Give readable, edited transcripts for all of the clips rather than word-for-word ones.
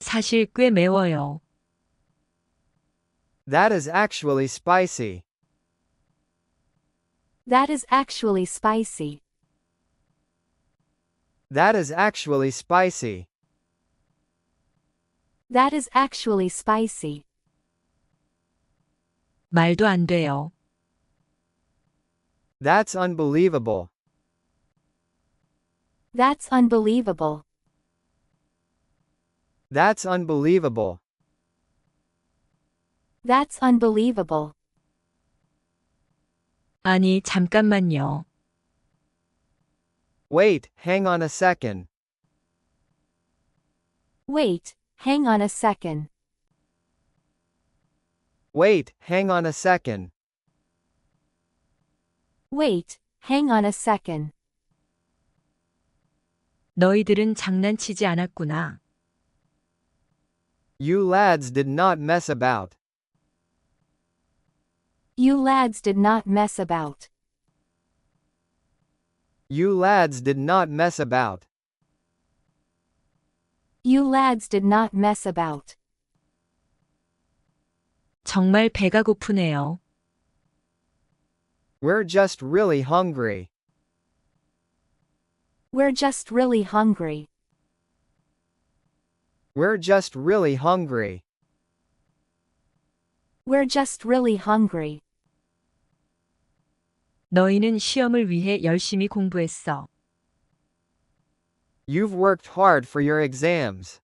사실 꽤 매워요. That is actually spicy. That is actually spicy. That is actually spicy. That is actually spicy. 말도 안 돼요. That's unbelievable. That's unbelievable. That's unbelievable. That's unbelievable. 아니, 잠깐만요. Wait, hang on a second. Wait, hang on a second. Wait, hang on a second. Wait, hang on a second. 너희들은 장난치지 않았구나. You lads did not mess about. You lads did not mess about. You lads did not mess about. You lads did not mess about. 정말 배가 고프네요. We're just really hungry. We're just really hungry. We're just really hungry. We're just really hungry. 너희는 시험을 위해 열심히 공부했어. You've worked hard for your exams.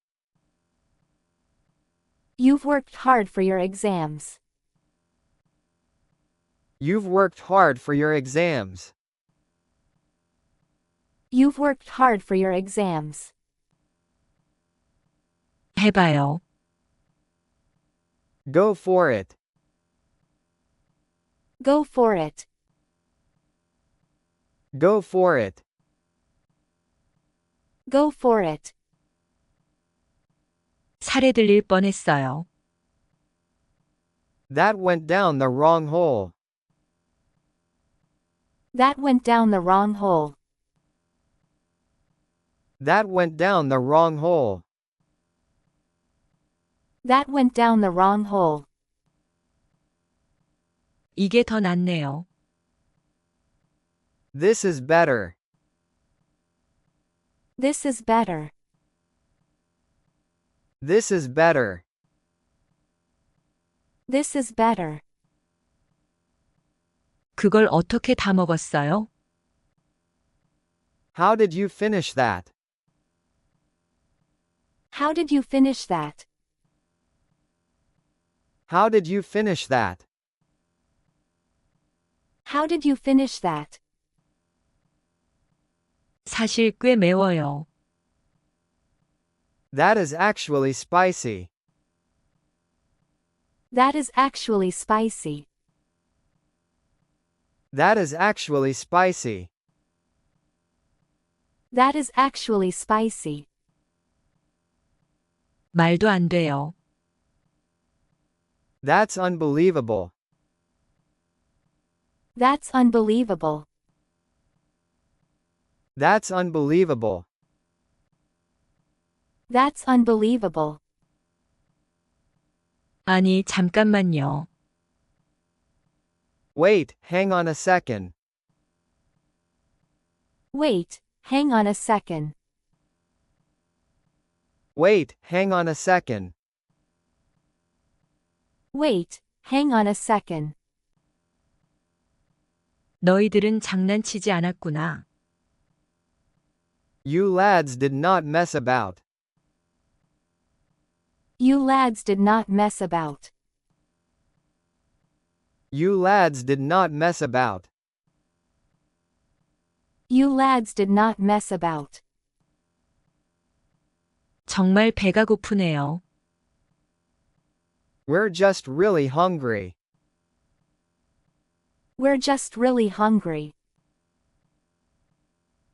You've worked hard for your exams. You've worked hard for your exams. You've worked hard for your exams. 해봐요. Go for it. Go for it. Go for it. Go for it. 살해 들릴 뻔했어요. That went down the wrong hole. That went down the wrong hole. That went down the wrong hole. That went down the wrong hole. 이게 더 낫네요. This is better. This is better. This is better. This is better. 그걸 어떻게 다 먹었어요? How did you finish that? How did you finish that? How did you finish that? How did you finish that? 사실 꽤 매워요. That is actually spicy. That is actually spicy. That is actually spicy. That is actually spicy. 말도 안 돼요. That's unbelievable. That's unbelievable. That's unbelievable. That's unbelievable. 아니, 잠깐만요. Wait, hang on a second. Wait, hang on a second. Wait, hang on a second. Wait, hang on a second. 너희들은 장난치지 않았구나. You lads did not mess about. You lads did not mess about. You lads did not mess about. You lads did not mess about. 정말 배가 고프네요. We're just really hungry. We're just really hungry.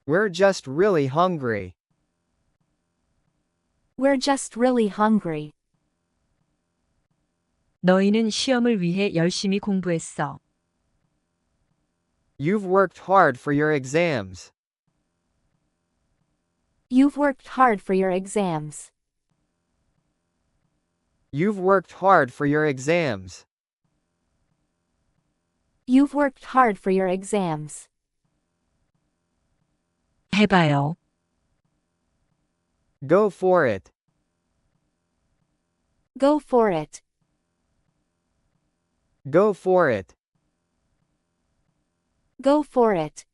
We're just really hungry. We're just really hungry. 너희는 시험을 위해 열심히 공부했어. You've worked hard for your exams. You've worked hard for your exams. You've worked hard for your exams. You've worked hard for your exams. 해봐요. Go for it. Go for it. Go for it. Go for it.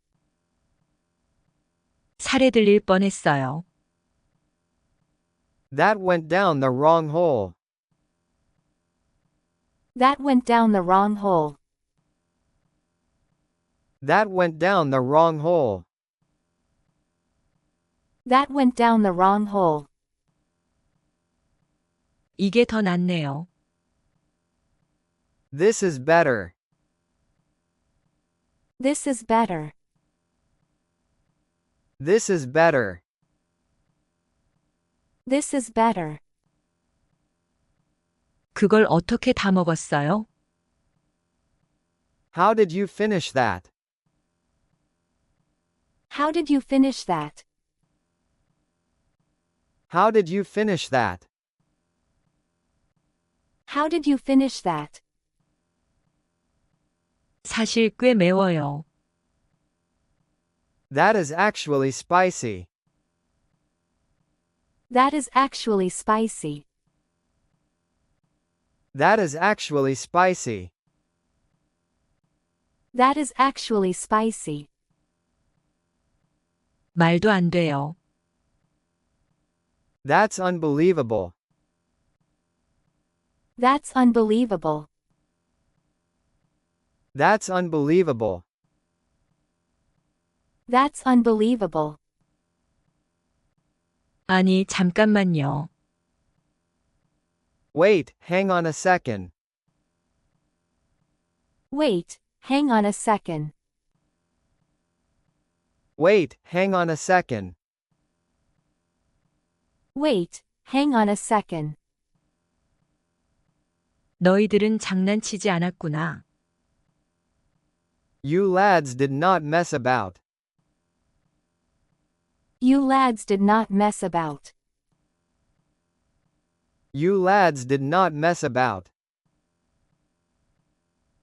살해 들릴 뻔했어요. That went down the wrong hole. That went down the wrong hole. That went down the wrong hole. That went down the wrong hole. 이게 더 낫네요. This is better. This is better. This is better. This is better. 그걸 어떻게 다 먹었어요? How did you finish that? How did you finish that? How did you finish that? How did you finish that? 사실 꽤 매워요. That is actually spicy. That is actually spicy. That is actually spicy. That is actually spicy. 말도 안 돼요. That's unbelievable. That's unbelievable. That's unbelievable. That's unbelievable. 아니, 잠깐만요. Wait, hang on a second. Wait, hang on a second. Wait, hang on a second. Wait, hang on a second. 너희들은 장난치지 않았구나. You lads did not mess about. You lads did not mess about. You lads did not mess about.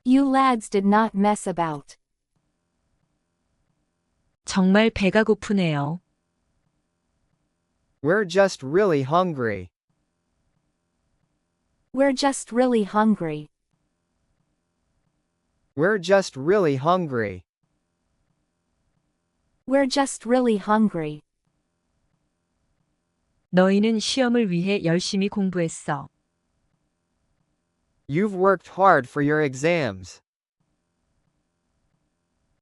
You lads did not mess about. 정말 배가 고프네요. We're just really hungry. We're just really hungry. We're just really hungry. We're just really hungry. 너희는 시험을 위해 열심히 공부했어. You've worked hard for your exams.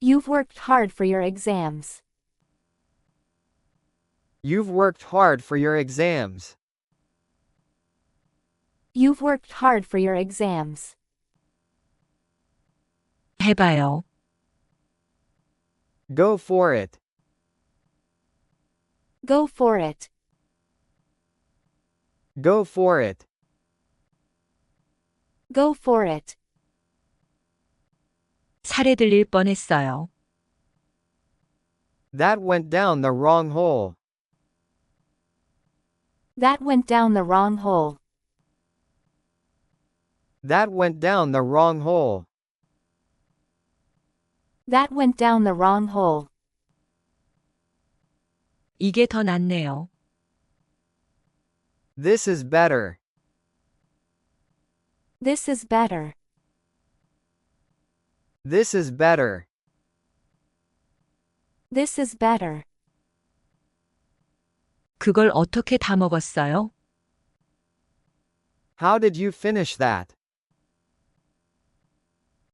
You've worked hard for your exams. You've worked hard for your exams. You've worked hard for your exams. 해봐요. Go for it. Go for it. Go for it. Go for it. 살해 들릴 뻔했어요. That went down the wrong hole. That went down the wrong hole. That went down the wrong hole. That went down the wrong hole. 이게 더 낫네요. This is better. This is better. This is better. This is better. 그걸 어떻게 다 먹었어요? How did you finish that?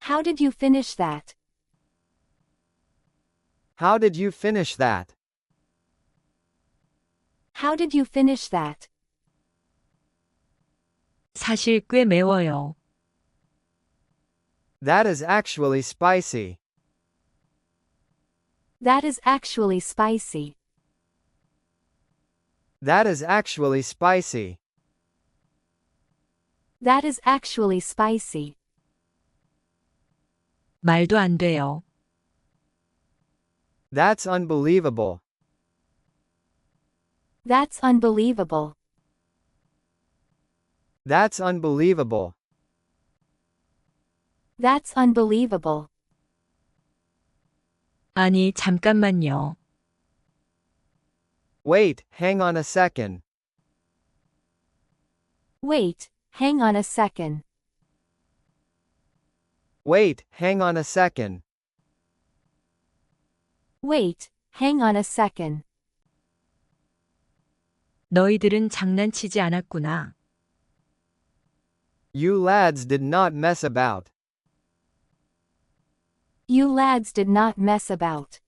How did you finish that? How did you finish that? How did you finish that? 사실 꽤 매워요. That is actually spicy. That is actually spicy. That is actually spicy. That is actually spicy. 말도 안 돼요. That's unbelievable. That's unbelievable. That's unbelievable. That's unbelievable. 아니, 잠깐만요. Wait, hang on a second. Wait, hang on a second. Wait, hang on a second. Wait, hang on a second. 너희들은 장난치지 않았구나. You lads did not mess about. You lads did not mess about.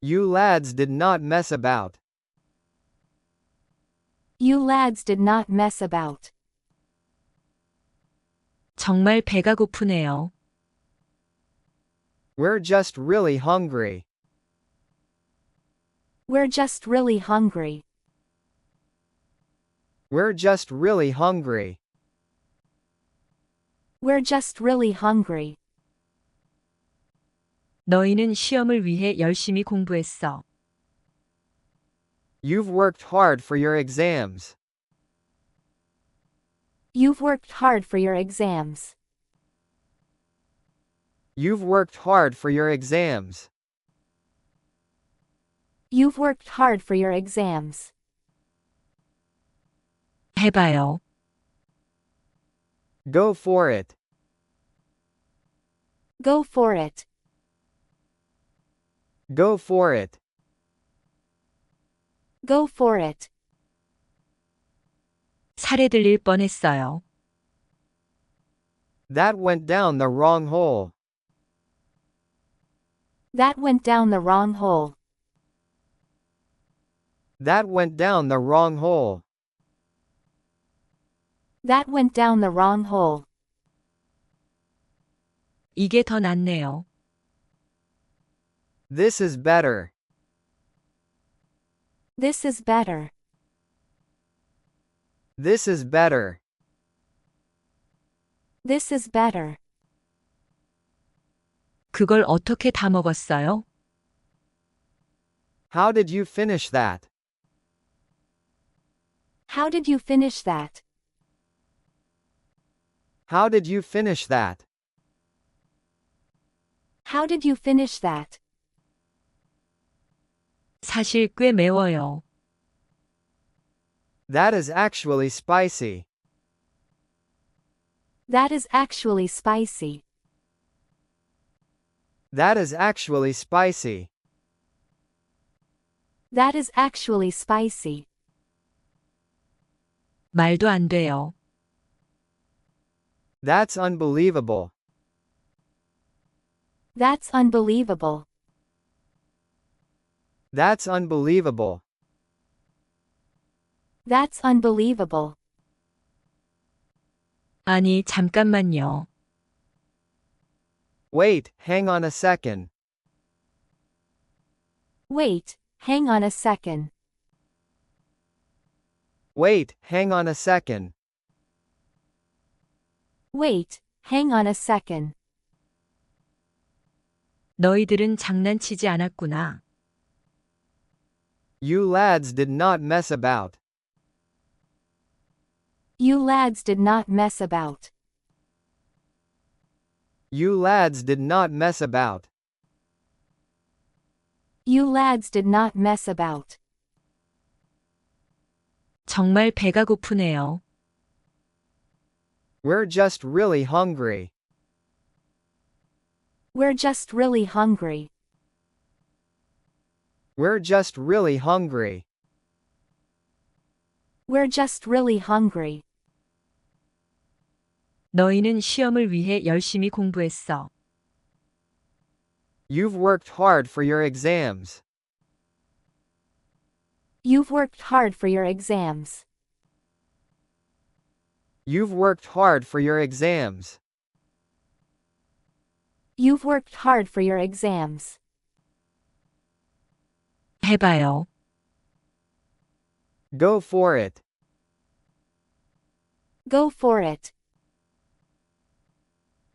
You lads did not mess about. You lads did not mess about. 정말 배가 고프네요. We're just really hungry. We're just really hungry. We're just really hungry. We're just really hungry. 너희는 시험을 위해 열심히 공부했어. You've worked hard for your exams. You've worked hard for your exams. You've worked hard for your exams. You've worked hard for your exams. 해봐요. Go for it. Go for it. Go for it. Go for it. 살해 들릴 뻔했어요. That went down the wrong hole. That went down the wrong hole. That went down the wrong hole. That went down the wrong hole. 이게 더 낫네요. This is better. This is better. This is better. This is better. 그걸 어떻게 다 먹었어요? How did you finish that? How did you finish that? How did you finish that? How did you finish that? 사실 꽤 매워요. That is actually spicy. That is actually spicy. That is actually spicy. That is actually spicy. 말도 안 돼요. That's unbelievable. That's unbelievable. That's unbelievable. That's unbelievable. 아니, 잠깐만요. Wait, hang on a second. Wait, hang on a second. Wait, hang on a second. Wait, hang on a second. 너희들은 장난치지 않았구나. You lads did not mess about. You lads did not mess about. You lads did not mess about. You lads did not mess about. 정말 배가 고프네요. We're just really hungry. We're just really hungry. We're just really hungry. We're just really hungry. 너희는 시험을 위해 열심히 공부했어. You've worked hard for your exams. You've worked hard for your exams. You've worked hard for your exams. You've worked hard for your exams. 해봐요. Go for it. Go for it.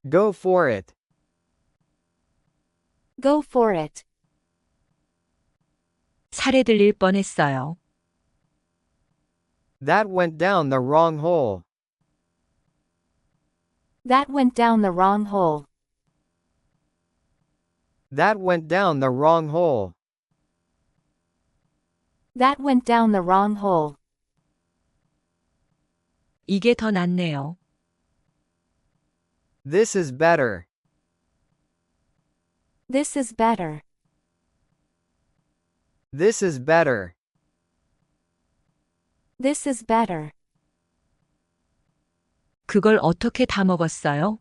Go for it. Go for it. 살해 들릴 뻔했어요. That went down the wrong hole. That went down the wrong hole. That went down the wrong hole. That went down the wrong hole. 이게 더 낫네요. This is better. This is better. This is better. This is better. 그걸 어떻게 다 먹었어요?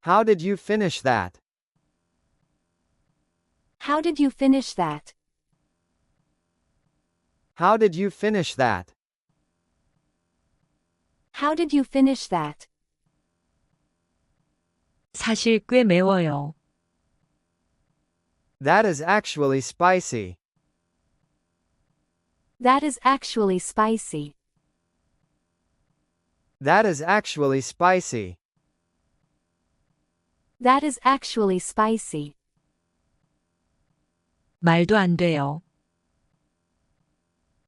How did you finish that? How did you finish that? How did you finish that? How did you finish that? 사실 꽤 매워요. That is actually spicy. That is actually spicy. That is actually spicy. That is actually spicy. 말도 안 돼요.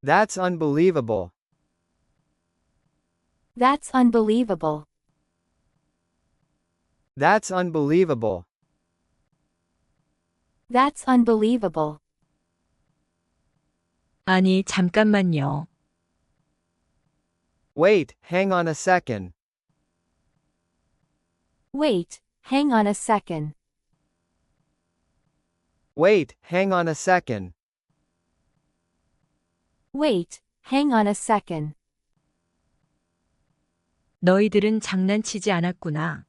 That's unbelievable. That's unbelievable. That's unbelievable. That's unbelievable. 아니, 잠깐만요. Wait, hang on a second. Wait, hang on a second. Wait, hang on a second. Wait, hang on a second. 너희들은 장난치지 않았구나.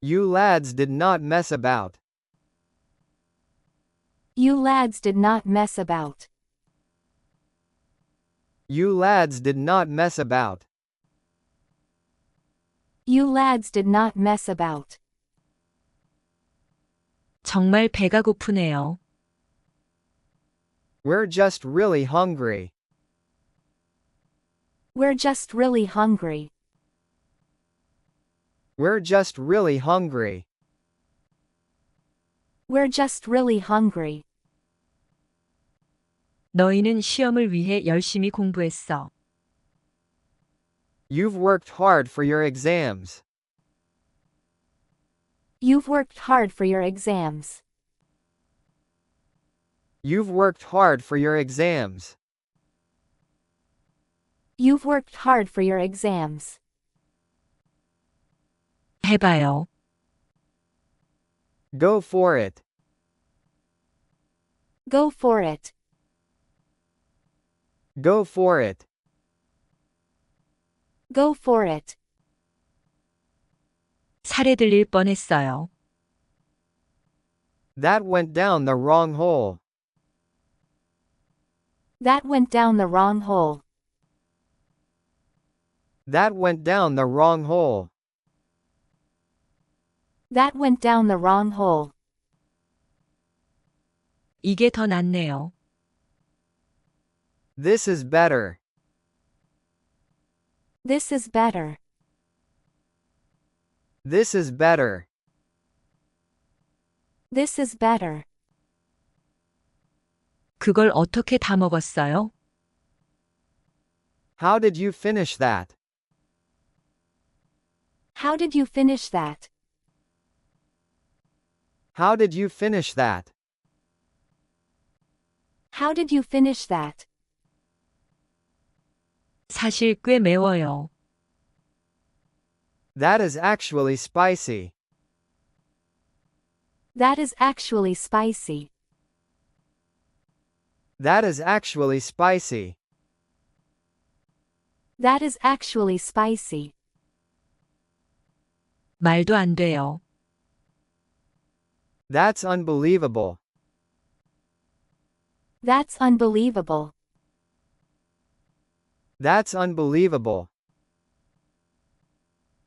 You lads did not mess about. You lads did not mess about. You lads did not mess about. You lads did not mess about. 정말 배가 고프네요. We're just really hungry. We're just really hungry. We're just really hungry. We're just really hungry. 너희는 시험을 위해 열심히 공부했어. You've worked hard for your exams. You've worked hard for your exams. You've worked hard for your exams. You've worked hard for your exams. 해봐요. Go for it. Go for it. Go for it. Go for it. 살해 들릴 뻔했어요. That went down the wrong hole. That went down the wrong hole. That went down the wrong hole. That went down the wrong hole. 이게 더 낫네요. This is better. This is better. This is better. This is better. 그걸 어떻게 다 먹었어요? How did you finish that? How did you finish that? How did you finish that? How did you finish that? 사실 꽤 매워요. That is actually spicy. That is actually spicy. That is actually spicy. That is actually spicy. 말도 안 돼요. That's unbelievable. That's unbelievable. That's unbelievable.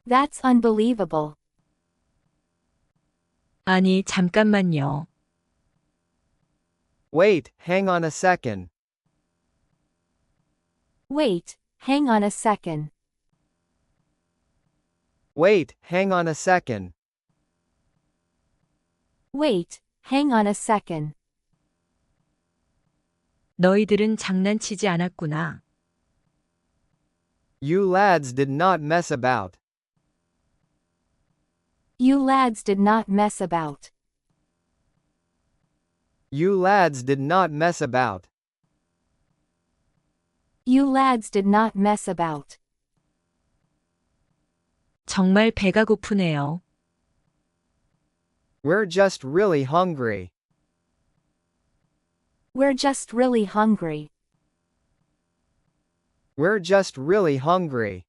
That's unbelievable. 아니, 잠깐만요. Wait, hang on a second. Wait, hang on a second. Wait, hang on a second. Wait, hang on a second. 너희들은 장난치지 않았구나. You lads did not mess about. You lads did not mess about. You lads did not mess about. You lads did not mess about. 정말 배가 고프네요. We're just really hungry. We're just really hungry. We're just really hungry.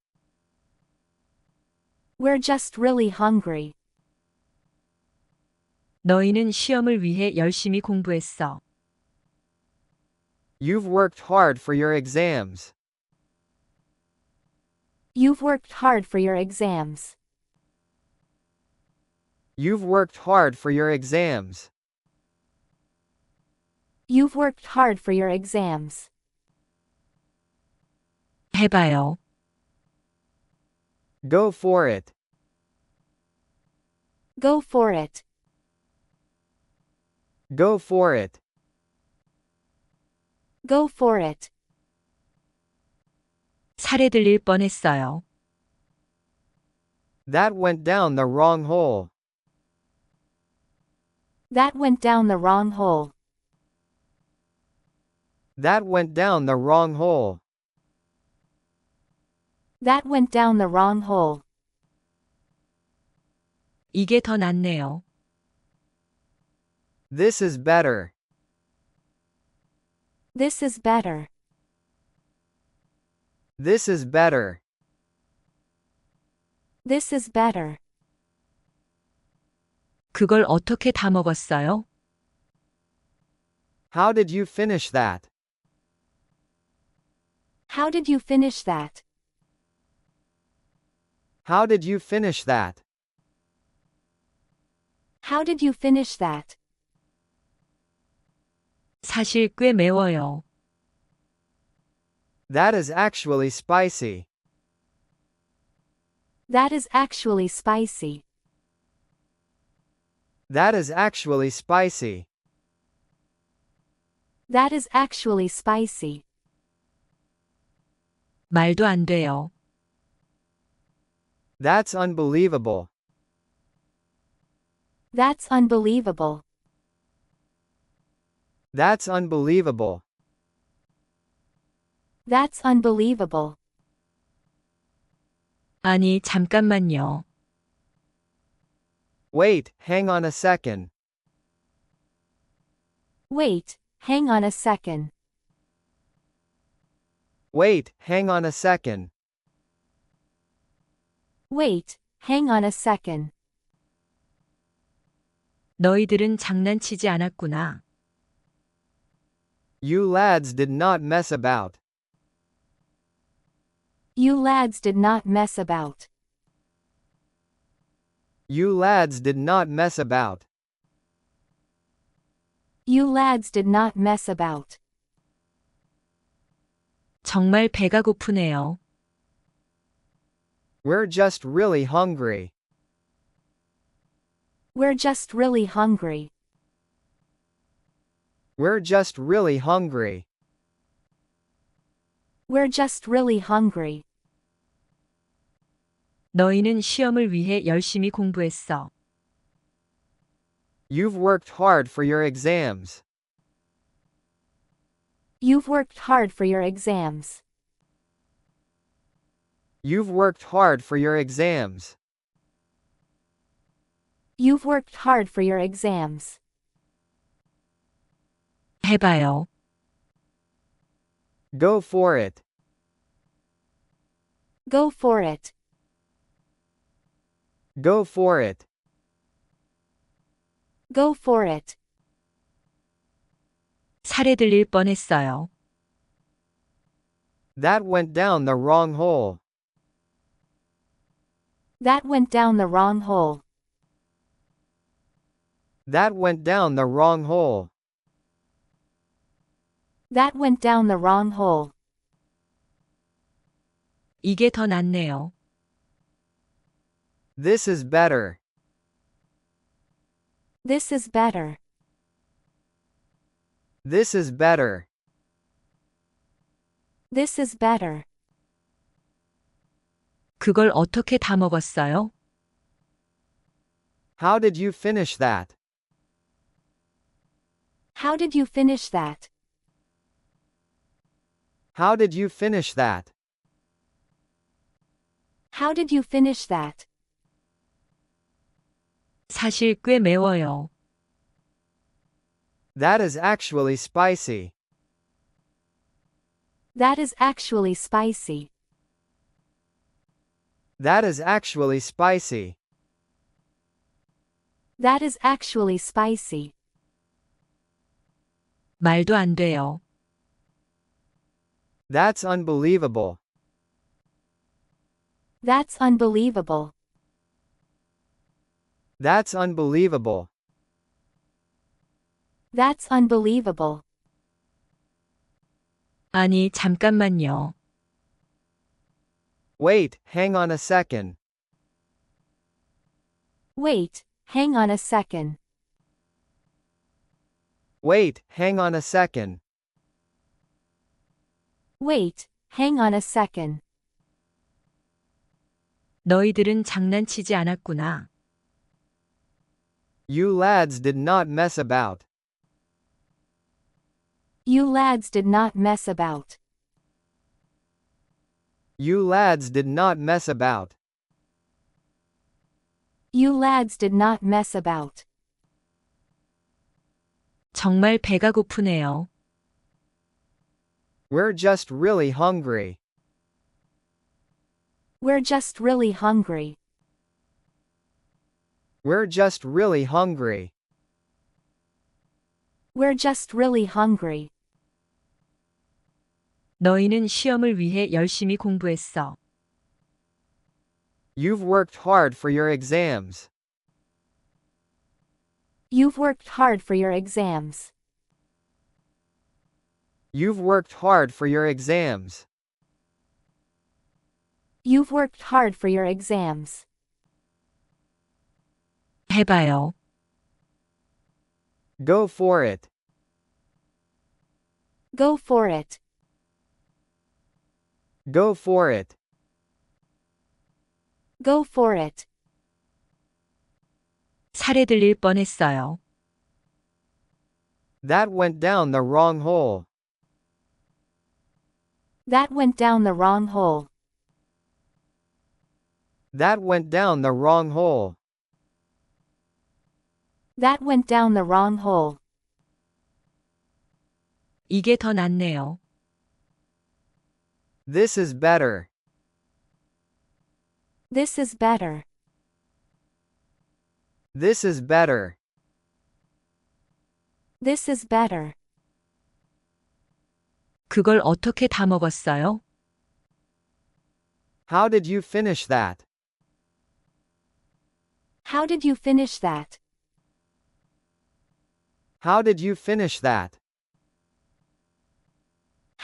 We're just really hungry. 너희는 시험을 위해 열심히 공부했어. You've worked hard for your exams. You've worked hard for your exams. You've worked hard for your exams. You've worked hard for your exams. 해봐요. Go for it. Go for it. Go for it. Go for it. 살해 들릴 뻔했어요. That went down the wrong hole. That went down the wrong hole. That went down the wrong hole. That went down the wrong hole. 이게 더 낫네요. This is better. This is better. This is better. This is better. 그걸 어떻게 다 먹었어요? How did you finish that? How did you finish that? How did you finish that? How did you finish that? 사실 꽤 매워요. That is actually spicy. That is actually spicy. That is actually spicy. That is actually spicy. 말도 안 돼요. That's unbelievable. That's unbelievable. That's unbelievable. That's unbelievable. 아니, 잠깐만요. Wait, hang on a second. Wait, hang on a second. Wait, hang on a second. Wait, hang on a second. 너희들은 장난치지 않았구나. You lads did not mess about. You lads did not mess about. You lads did not mess about. You lads did not mess about. 정말 배가 고프네요. We're just really hungry. We're just really hungry. We're just really hungry. We're just really hungry. 너희는 시험을 위해 열심히 공부했어. You've worked hard for your exams. You've worked hard for your exams. You've worked hard for your exams. You've worked hard for your exams. 해봐요. Go for it. Go for it. Go for it. Go for it. 살해 들릴 뻔했어요. That went down the wrong hole. That went down the wrong hole. That went down the wrong hole. That went down the wrong hole. 이게 더 낫네요. This is better. This is better. This is better. This is better. 그걸 어떻게 다 먹었어요? How did you finish that? How did you finish that? How did you finish that? How did you finish that? 사실 꽤 매워요. That is actually spicy. That is actually spicy. That is actually spicy. That is actually spicy. 말도 안 돼요. That's unbelievable. That's unbelievable. That's unbelievable. That's unbelievable. 아니, 잠깐만요. Wait, hang on a second. Wait, hang on a second. Wait, hang on a second. Wait, hang on a second. 너희들은 장난치지 않았구나. You lads did not mess about. You lads did not mess about. You lads did not mess about. You lads did not mess about. 정말 배가 고프네요. We're just really hungry. We're just really hungry. We're just really hungry. We're just really hungry. 너희는 시험을 위해 열심히 공부했어. You've worked hard for your exams. You've worked hard for your exams. You've worked hard for your exams. You've worked hard for your exams. 해봐요. Go for it. Go for it. Go for it. Go for it. 살해 들릴 뻔했어요. That went down the wrong hole. That went down the wrong hole. That went down the wrong hole. That went down the wrong hole. 이게 더 낫네요. This is better. This is better. This is better. This is better. 그걸 어떻게 다 먹었어요? How did you finish that? How did you finish that? How did you finish that?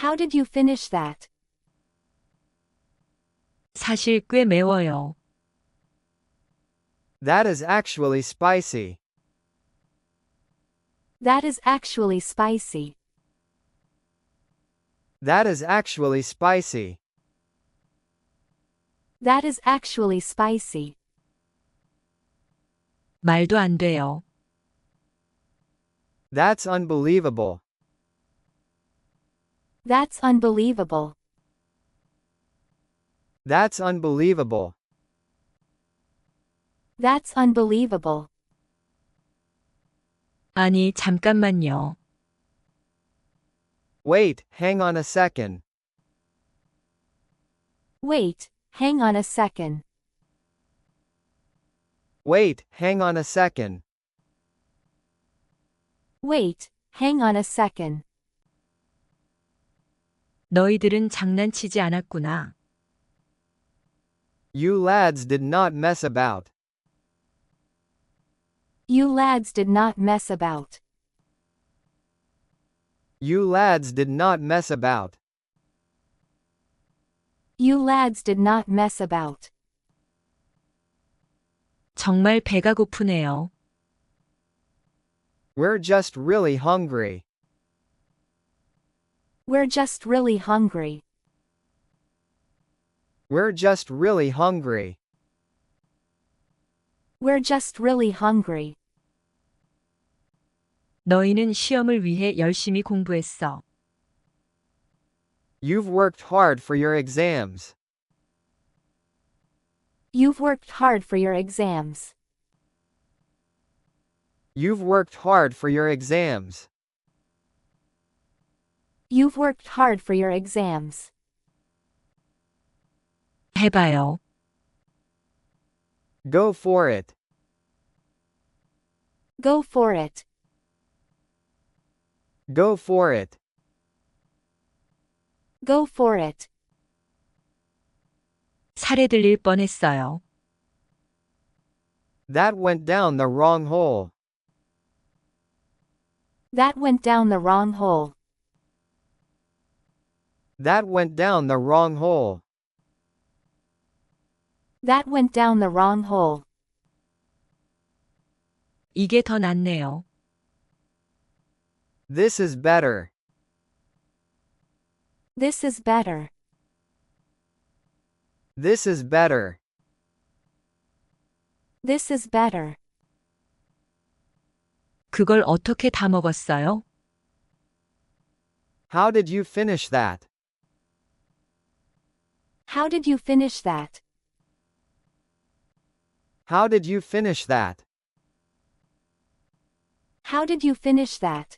How did you finish that? 사실 꽤 매워요. That is actually spicy. That is actually spicy. That is actually spicy. That is actually spicy. 말도 안 돼요. That's unbelievable. That's unbelievable. That's unbelievable. That's unbelievable. 아니, 잠깐만요. Wait, hang on a second. Wait, hang on a second. Wait, hang on a second. Wait, hang on a second. 너희들은 장난치지 않았구나. You lads did not mess about. You lads did not mess about. You lads did not mess about. You lads did not mess about. 정말 배가 고프네요. We're just really hungry. We're just really hungry. We're just really hungry. We're just really hungry. 너희는 시험을 위해 열심히 공부했어. You've worked hard for your exams. You've worked hard for your exams. You've worked hard for your exams. You've worked hard for your exams. 해봐요. Go for it. Go for it. Go for it. Go for it. 살해 들릴 뻔했어요. That went down the wrong hole. That went down the wrong hole. That went down the wrong hole. That went down the wrong hole. 이게 더 낫네요. This is better. This is better. This is better. This is better. 그걸 어떻게 다 먹었어요? How did you finish that? How did you finish that? How did you finish that? How did you finish that?